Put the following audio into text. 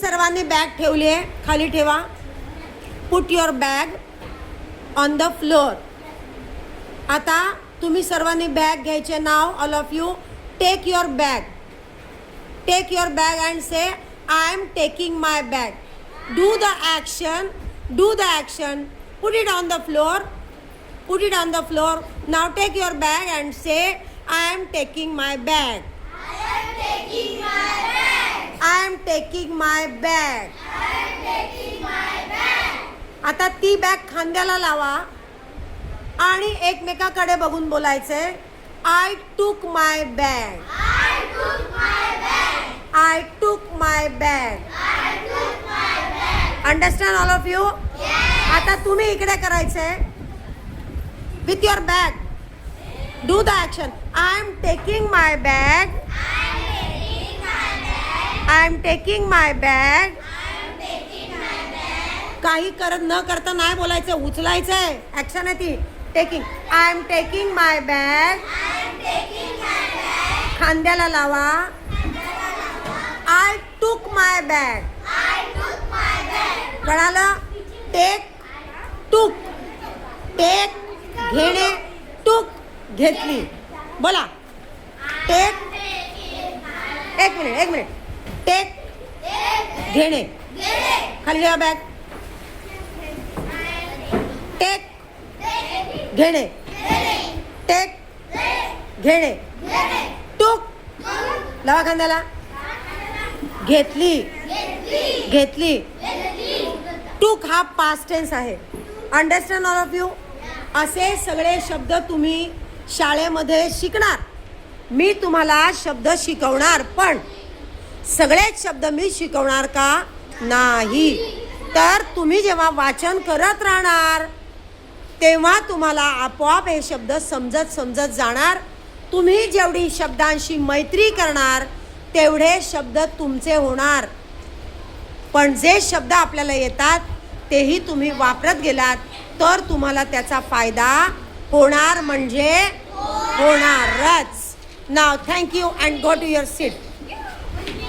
सर्वांनी बॅग ठेवली आहे, खाली ठेवा. Put your bag on the floor. आता तुम्ही सर्वांनी बॅग घ्यायचे. Now all of you take your bag. Take your bag and say I am taking my bag. Do the action. Do the action. Put it on the floor. Put it on the floor. Now take your bag and say, I am taking my bag. I am taking my bag. I am taking my bag. I am taking my bag. आता ती bag खांद्याला लावा आणि एकमेकाकडे बघून बोलायचे. I took my bag. I took my bag. I took my bag. I took my bag. Understand all of you? Yes. आता तुम्ही इकडे करायचे. With your bag. Do the action. I am taking my bag. I am taking my bag. I am taking my bag. I am taking my bag. काही करत न करता नाही बोलायचं, उचलायचंय. ऍक्शन आहे ती. Taking. I am taking my bag. I am taking my bag. खांद्याला लावा. I took my bag. I took my bag. कळालं? Take took. टेक घेणे. टूक घेतली. बोला. टेक. एक मिनिट. टेक घेणे. खाली ठेवा बॅग. टेक घेणे. टेक घेणे. टूक लावा खांद्याला. घेतली. घेतली. टूक हा पास्ट टेन्स आहे. Understand all of you? असे सगळे शब्द तुम्ही शाळेमध्ये शिकणार. मी तुम्हाला शब्द शिकवणार, पण सगळेच शब्द मी शिकवणार का? नाही. तर तुम्ही जेव्हा वाचन करत राहणार तेव्हा तुम्हाला आपोआप हे शब्द समजत जाणार. तुम्ही जेवढी शब्दांशी मैत्री करणार तेवढे शब्द तुमचे होणार. पण जे शब्द आपल्याला येतात तेही तुम्ही वापरत गेलात तर तुम्हाला त्याचा फायदा होणार म्हणजे होणारच. Now thank you and go to your seat.